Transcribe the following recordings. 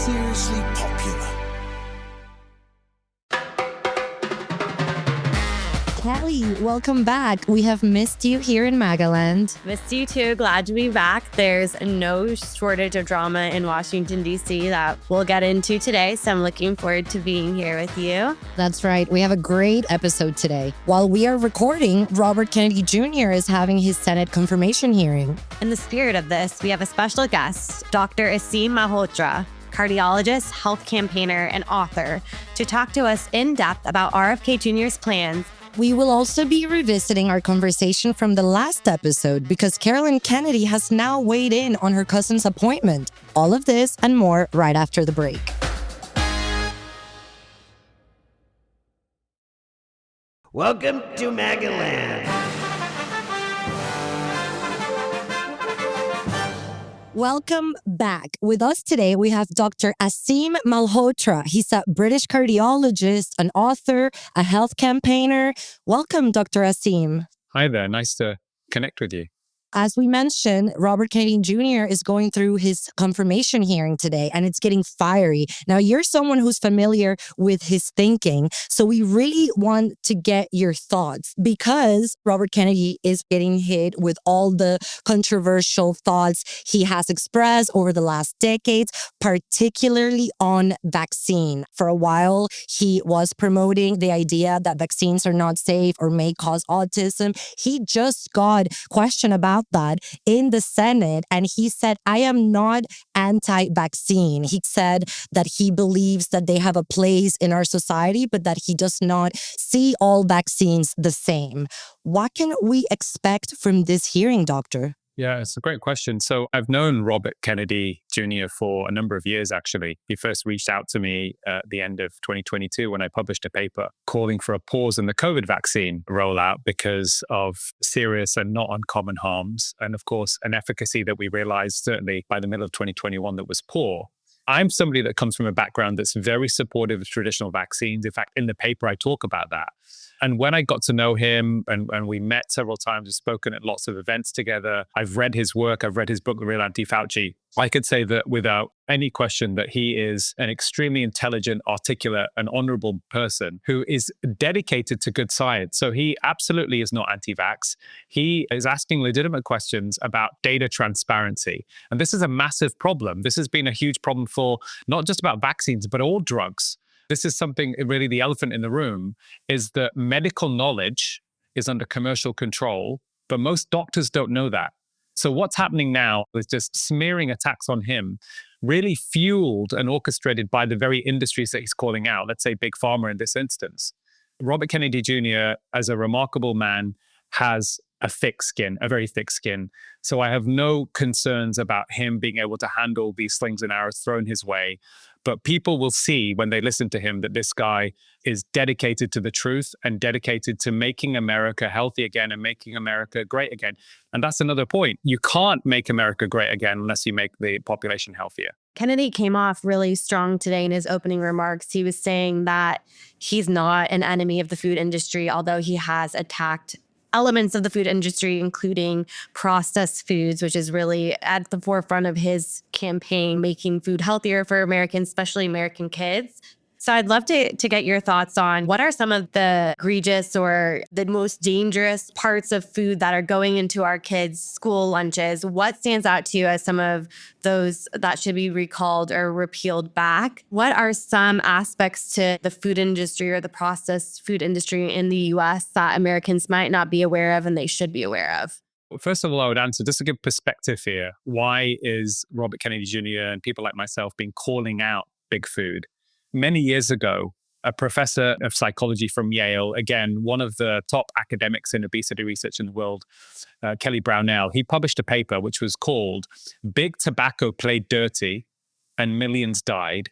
seriously popular. Kelly, welcome back. We have missed you here in MAGAland. Missed you too. Glad to be back. There's no shortage of drama in Washington, D.C. that we'll get into today. So I'm looking forward to being here with you. That's right. We have a great episode today. While we are recording, Robert Kennedy Jr. is having his Senate confirmation hearing. In the spirit of this, we have a special guest, Dr. Aseem Malhotra, cardiologist, health campaigner, and author, to talk to us in depth about RFK Jr.'s plans. We will also be revisiting our conversation from the last episode because Carolyn Kennedy has now weighed in on her cousin's appointment. All of this and more right after the break. Welcome to MAGAland. Welcome back. With us today, we have Dr. Aseem Malhotra. He's a British cardiologist, an author, a health campaigner. Welcome, Dr. Aseem. Hi there. Nice to connect with you. As we mentioned, Robert Kennedy Jr. is going through his confirmation hearing today, and it's getting fiery. Now, you're someone who's familiar with his thinking, so we really want to get your thoughts because Robert Kennedy is getting hit with all the controversial thoughts he has expressed over the last decades, particularly on vaccine. For a while, he was promoting the idea that vaccines are not safe or may cause autism. He just got questioned about that in the Senate, and he said, I am not anti-vaccine. He said that he believes that they have a place in our society, but that he does not see all vaccines the same. What can we expect from this hearing, doctor? Yeah, it's a great question. So I've known Robert Kennedy Jr. for a number of years, actually. He first reached out to me at the end of 2022 when I published a paper calling for a pause in the COVID vaccine rollout because of serious and not uncommon harms. And of course, an efficacy that we realized certainly by the middle of 2021 that was poor. I'm somebody that comes from a background that's very supportive of traditional vaccines. In fact, in the paper, I talk about that. And when I got to know him and we met several times, we've spoken at lots of events together, I've read his work, I've read his book, The Real Anti-Fauci. I could say that without any question that he is an extremely intelligent, articulate, and honorable person who is dedicated to good science. So he absolutely is not anti-vax. He is asking legitimate questions about data transparency. And this is a massive problem. This has been a huge problem for not just about vaccines, but all drugs. This is something, really the elephant in the room, is that medical knowledge is under commercial control, but most doctors don't know that. So what's happening now is just smearing attacks on him, really fueled and orchestrated by the very industries that he's calling out, let's say Big Pharma in this instance. Robert Kennedy Jr., as a remarkable man, has a thick skin, a very thick skin. So I have no concerns about him being able to handle these slings and arrows thrown his way. But people will see when they listen to him that this guy is dedicated to the truth and dedicated to making America healthy again and making America great again. And that's another point. You can't make America great again unless you make the population healthier. Kennedy came off really strong today in his opening remarks. He was saying that he's not an enemy of the food industry, although he has attacked elements of the food industry, including processed foods, which is really at the forefront of his campaign, making food healthier for Americans, especially American kids. So I'd love to get your thoughts on what are some of the egregious or the most dangerous parts of food that are going into our kids' school lunches. What stands out to you as some of those that should be recalled or repealed back? What are some aspects to the food industry or the processed food industry in the US that Americans might not be aware of and they should be aware of? First of all, I would answer just to give perspective here. Why is Robert Kennedy Jr. and people like myself been calling out big food? Many years ago, a professor of psychology from Yale, again, one of the top academics in obesity research in the world, Kelly Brownell, he published a paper which was called Big Tobacco Played Dirty and Millions Died.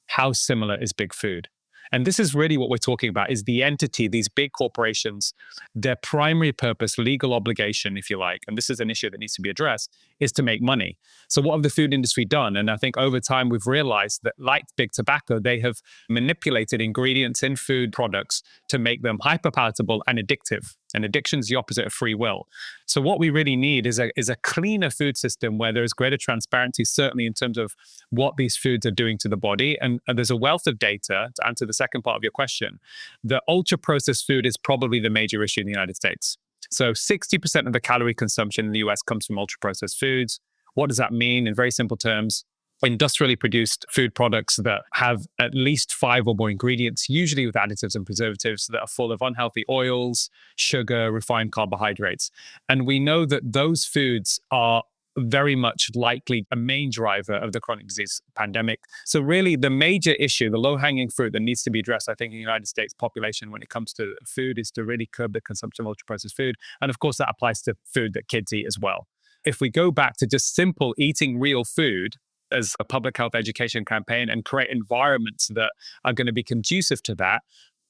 How similar is big food? And this is really what we're talking about, is the entity, these big corporations, their primary purpose, legal obligation, if you like, and this is an issue that needs to be addressed, is to make money. So what have the food industry done? And I think over time, we've realized that like big tobacco, they have manipulated ingredients in food products to make them hyper-palatable and addictive. And addiction is the opposite of free will. So what we really need is a cleaner food system where there's greater transparency, certainly in terms of what these foods are doing to the body. And there's a wealth of data, to answer the second part of your question. The ultra-processed food is probably the major issue in the United States. So 60% of the calorie consumption in the US comes from ultra-processed foods. What does that mean? In very simple terms, industrially produced food products that have at least 5 or more ingredients, usually with additives and preservatives, that are full of unhealthy oils, sugar, refined carbohydrates. And we know that those foods are very much likely a main driver of the chronic disease pandemic. So really the major issue, the low-hanging fruit that needs to be addressed, I think, in the United States population when it comes to food is to really curb the consumption of ultra-processed food. And of course, that applies to food that kids eat as well. If we go back to just simple eating real food as a public health education campaign and create environments that are going to be conducive to that,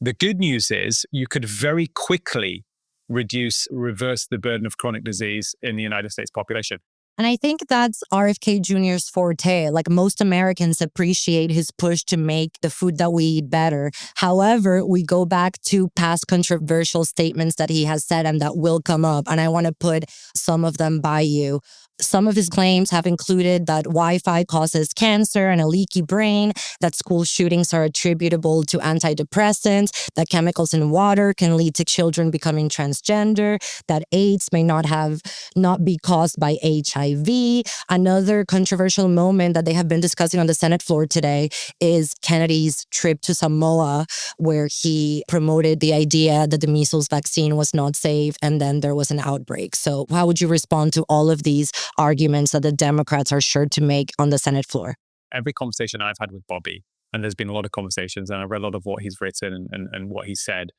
the good news is you could very quickly reverse the burden of chronic disease in the United States population. And I think that's RFK Jr.'s forte. Like, most Americans appreciate his push to make the food that we eat better. However, we go back to past controversial statements that he has said and that will come up. And I want to put some of them by you. Some of his claims have included that Wi-Fi causes cancer and a leaky brain, that school shootings are attributable to antidepressants, that chemicals in water can lead to children becoming transgender, that AIDS may not be caused by HIV. Another controversial moment that they have been discussing on the Senate floor today is Kennedy's trip to Samoa, where he promoted the idea that the measles vaccine was not safe, and then there was an outbreak. So how would you respond to all of these arguments that the Democrats are sure to make on the Senate floor? Every conversation I've had with Bobby, and there's been a lot of conversations, and I've read a lot of what he's written and what he said,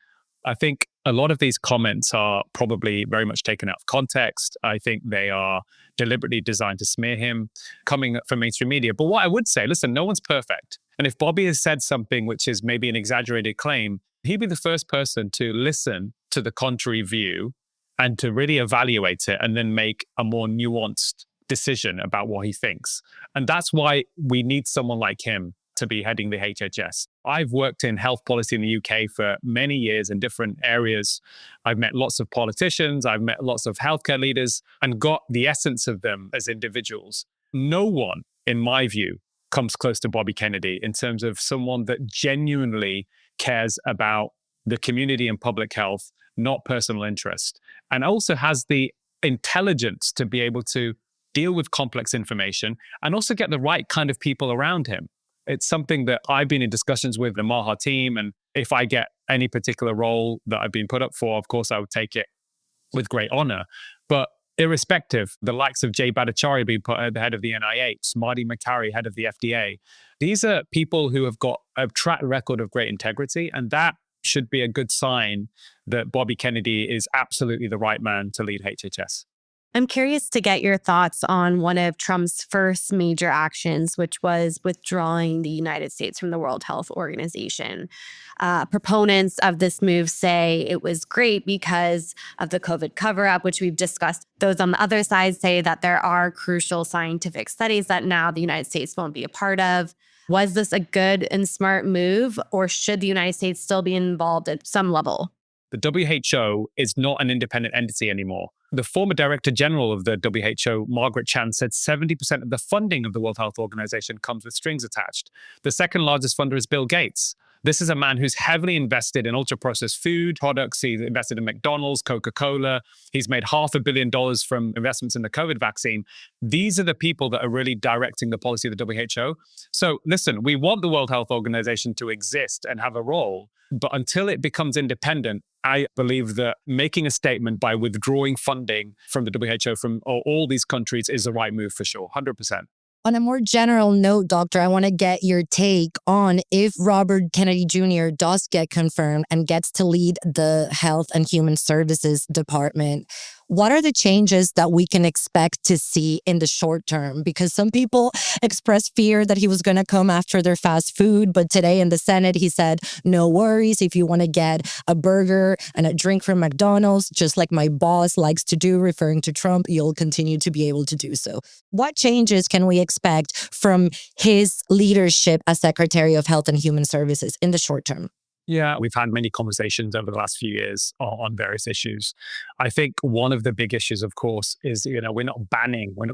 I think a lot of these comments are probably very much taken out of context. I think they are deliberately designed to smear him, coming from mainstream media. But what I would say, listen, no one's perfect. And if Bobby has said something which is maybe an exaggerated claim, he'd be the first person to listen to the contrary view and to really evaluate it and then make a more nuanced decision about what he thinks. And that's why we need someone like him to be heading the HHS. I've worked in health policy in the UK for many years in different areas. I've met lots of politicians, I've met lots of healthcare leaders and got the essence of them as individuals. No one, in my view, comes close to Bobby Kennedy in terms of someone that genuinely cares about the community and public health, not personal interest, and also has the intelligence to be able to deal with complex information and also get the right kind of people around him. It's something that I've been in discussions with the Maha team, and if I get any particular role that I've been put up for, of course, I would take it with great honor. But irrespective, the likes of Jay Bhattacharya being put at the head of the NIH, Marty Makary, head of the FDA, these are people who have got a track record of great integrity, and that should be a good sign that Bobby Kennedy is absolutely the right man to lead HHS. I'm curious to get your thoughts on one of Trump's first major actions, which was withdrawing the United States from the World Health Organization. Proponents of this move say it was great because of the COVID cover-up, which we've discussed. Those on the other side say that there are crucial scientific studies that now the United States won't be a part of. Was this a good and smart move, or should the United States still be involved at some level? The WHO is not an independent entity anymore. The former Director General of the WHO, Margaret Chan, said 70% of the funding of the World Health Organization comes with strings attached. The second largest funder is Bill Gates. This is a man who's heavily invested in ultra-processed food products. He's invested in McDonald's, Coca-Cola. He's made $500 million from investments in the COVID vaccine. These are the people that are really directing the policy of the WHO. So listen, we want the World Health Organization to exist and have a role, but until it becomes independent, I believe that making a statement by withdrawing funding from the WHO from all these countries is the right move for sure, 100%. On a more general note, Doctor, I want to get your take on if Robert Kennedy Jr. does get confirmed and gets to lead the Health and Human Services Department. What are the changes that we can expect to see in the short term? Because some people expressed fear that he was going to come after their fast food. But today in the Senate, he said, no worries. If you want to get a burger and a drink from McDonald's, just like my boss likes to do, referring to Trump, you'll continue to be able to do so. What changes can we expect from his leadership as Secretary of Health and Human Services in the short term? Yeah, we've had many conversations over the last few years on various issues. I think one of the big issues, of course, is we're not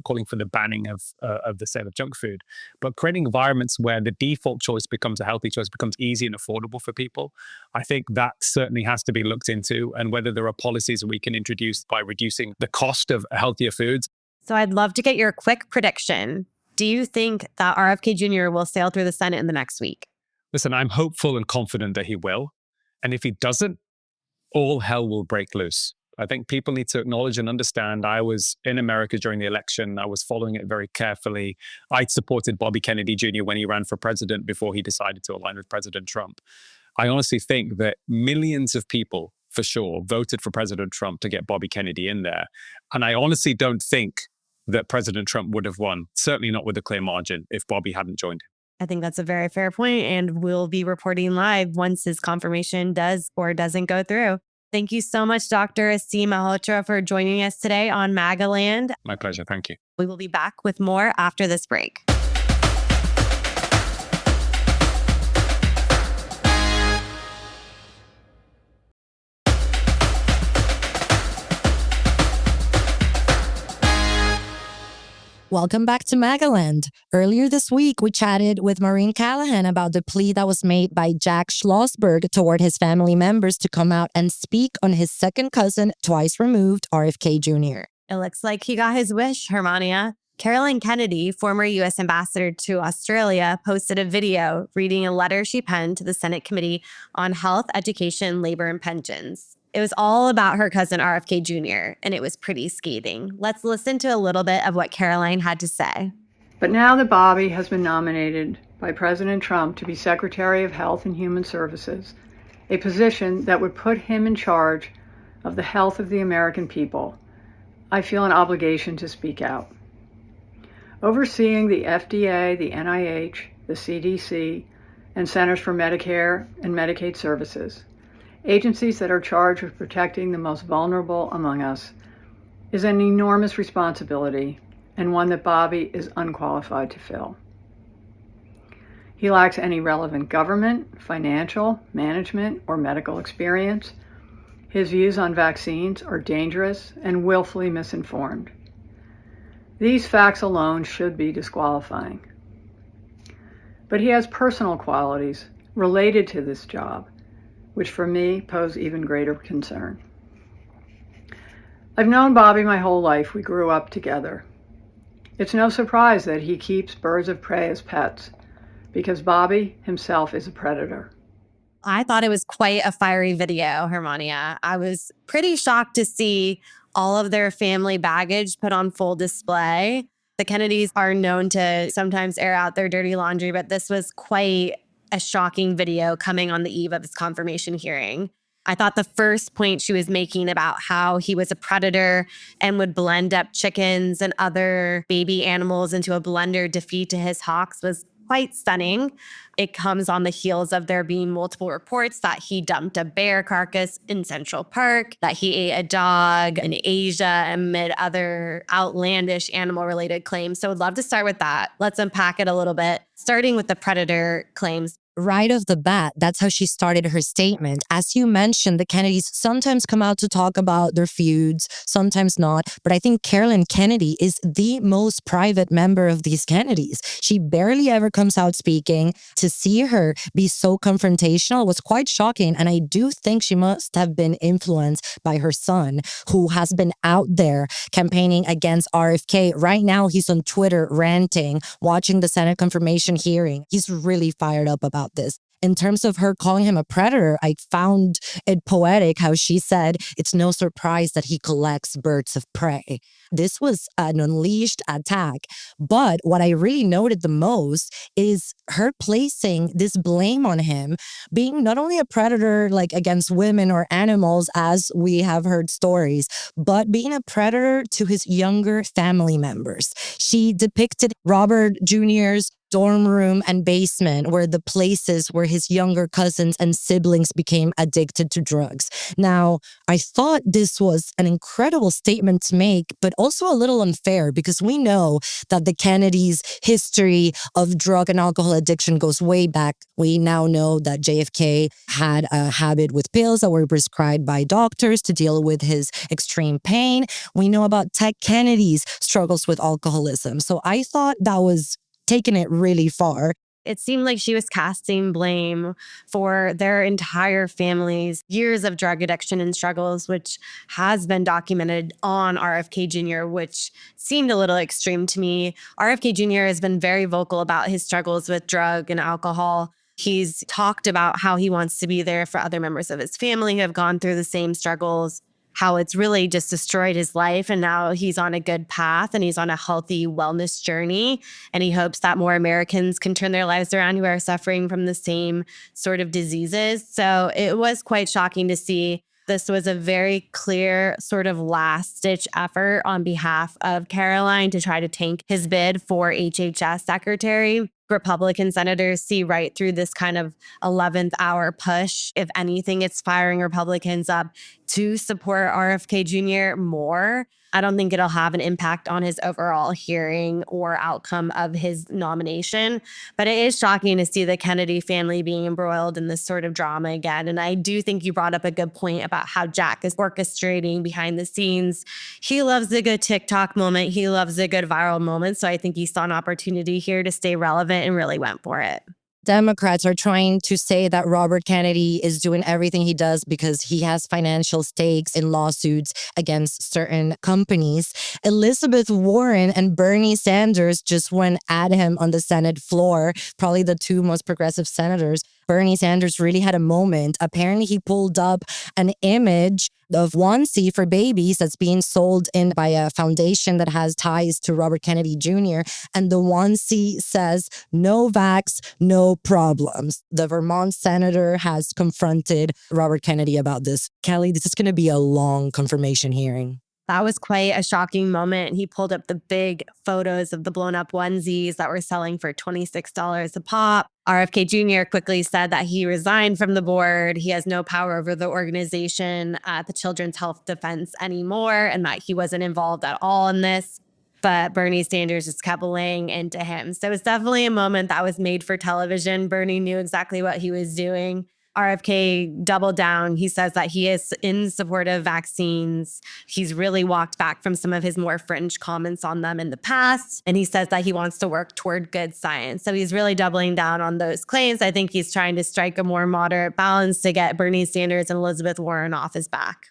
calling for the banning of the sale of junk food, but creating environments where the default choice becomes a healthy choice, becomes easy and affordable for people. I think that certainly has to be looked into, and whether there are policies we can introduce by reducing the cost of healthier foods. So I'd love to get your quick prediction. Do you think that RFK Jr. will sail through the Senate in the next week? Listen, I'm hopeful and confident that he will. And if he doesn't, all hell will break loose. I think people need to acknowledge and understand. I was in America during the election. I was following it very carefully. I supported Bobby Kennedy Jr. when he ran for president before he decided to align with President Trump. I honestly think that millions of people, for sure, voted for President Trump to get Bobby Kennedy in there. And I honestly don't think that President Trump would have won, certainly not with a clear margin, if Bobby hadn't joined him. I think that's a very fair point, and we'll be reporting live once his confirmation does or doesn't go through. Thank you so much, Dr. Aseem Malhotra, for joining us today on MAGAland. My pleasure. Thank you. We will be back with more after this break. Welcome back to MAGAland. Earlier this week, we chatted with Maureen Callahan about the plea that was made by Jack Schlossberg toward his family members to come out and speak on his second cousin, twice removed, RFK Jr. It looks like he got his wish, Germania. Caroline Kennedy, former U.S. ambassador to Australia, posted a video reading a letter she penned to the Senate Committee on Health, Education, Labor, and Pensions. It was all about her cousin RFK Jr., and it was pretty scathing. Let's listen to a little bit of what Caroline had to say. But now that Bobby has been nominated by President Trump to be Secretary of Health and Human Services, a position that would put him in charge of the health of the American people, I feel an obligation to speak out. Overseeing the FDA, the NIH, the CDC, and Centers for Medicare and Medicaid Services, agencies that are charged with protecting the most vulnerable among us, is an enormous responsibility and one that Bobby is unqualified to fill. He lacks any relevant government, financial, management, or medical experience. His views on vaccines are dangerous and willfully misinformed. These facts alone should be disqualifying. But he has personal qualities related to this job, which for me pose even greater concern. I've known Bobby my whole life. We grew up together. It's no surprise that he keeps birds of prey as pets, because Bobby himself is a predator. I thought it was quite a fiery video, Germania. I was pretty shocked to see all of their family baggage put on full display. The Kennedys are known to sometimes air out their dirty laundry, but this was quite a shocking video coming on the eve of his confirmation hearing. I thought the first point she was making about how he was a predator and would blend up chickens and other baby animals into a blender to feed to his hawks was quite stunning. It comes on the heels of there being multiple reports that he dumped a bear carcass in Central Park, that he ate a dog in Asia, amid other outlandish animal-related claims. So I'd love to start with that. Let's unpack it a little bit, starting with the predator claims. Right off the bat, that's how she started her statement. As you mentioned, the Kennedys sometimes come out to talk about their feuds, sometimes not. But I think Caroline Kennedy is the most private member of these Kennedys. She barely ever comes out speaking. To see her be so confrontational was quite shocking. And I do think she must have been influenced by her son, who has been out there campaigning against RFK. Right now, he's on Twitter ranting, watching the Senate confirmation hearing. He's really fired up about this. In terms of her calling him a predator, I found it poetic how she said, it's no surprise that he collects birds of prey. This was an unleashed attack. But what I really noted the most is her placing this blame on him, being not only a predator like against women or animals, as we have heard stories, but being a predator to his younger family members. She depicted Robert Jr.'s dorm room and basement were the places where his younger cousins and siblings became addicted to drugs. Now, I thought this was an incredible statement to make, but also a little unfair because we know that the Kennedys' history of drug and alcohol addiction goes way back. We now know that JFK had a habit with pills that were prescribed by doctors to deal with his extreme pain. We know about Ted Kennedy's struggles with alcoholism. So I thought that was taking it really far. It seemed like she was casting blame for their entire family's years of drug addiction and struggles, which has been documented on RFK Jr., which seemed a little extreme to me. RFK Jr. has been very vocal about his struggles with drug and alcohol. He's talked about how he wants to be there for other members of his family who have gone through the same struggles, how it's really just destroyed his life. And now he's on a good path and he's on a healthy wellness journey. And he hopes that more Americans can turn their lives around who are suffering from the same sort of diseases. So it was quite shocking to see. This was a very clear sort of last-ditch effort on behalf of Caroline to try to tank his bid for HHS secretary. Republican senators see right through this kind of 11th hour push. If anything, it's firing Republicans up to support RFK Jr. more. I don't think it'll have an impact on his overall hearing or outcome of his nomination. But it is shocking to see the Kennedy family being embroiled in this sort of drama again. And I do think you brought up a good point about how Jack is orchestrating behind the scenes. He loves a good TikTok moment. He loves a good viral moment. So I think he saw an opportunity here to stay relevant and really went for it. Democrats are trying to say that Robert Kennedy is doing everything he does because he has financial stakes in lawsuits against certain companies. Elizabeth Warren and Bernie Sanders just went at him on the Senate floor, probably the two most progressive senators. Bernie Sanders really had a moment. Apparently, he pulled up an image of onesie for babies that's being sold in by a foundation that has ties to Robert Kennedy Jr. And the onesie says, "No vax, no problems." The Vermont senator has confronted Robert Kennedy about this. Kelly, this is going to be a long confirmation hearing. That was quite a shocking moment. He pulled up the big photos of the blown up onesies that were selling for $26 a pop. RFK Jr. quickly said that he resigned from the board. He has no power over the organization, the Children's Health Defense anymore, and that he wasn't involved at all in this. But Bernie Sanders just kept laying into him. So it was definitely a moment that was made for television. Bernie knew exactly what he was doing. RFK doubled down. He says that he is in support of vaccines. He's really walked back from some of his more fringe comments on them in the past. And he says that he wants to work toward good science. So he's really doubling down on those claims. I think he's trying to strike a more moderate balance to get Bernie Sanders and Elizabeth Warren off his back.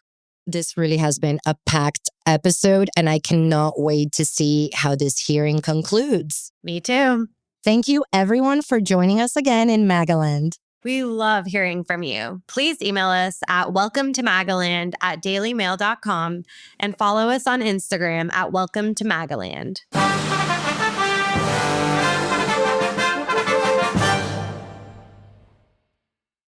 This really has been a packed episode, and I cannot wait to see how this hearing concludes. Me too. Thank you, everyone, for joining us again in MAGAland. We love hearing from you. Please email us at welcometomagaland@dailymail.com and follow us on Instagram at welcometomagaland.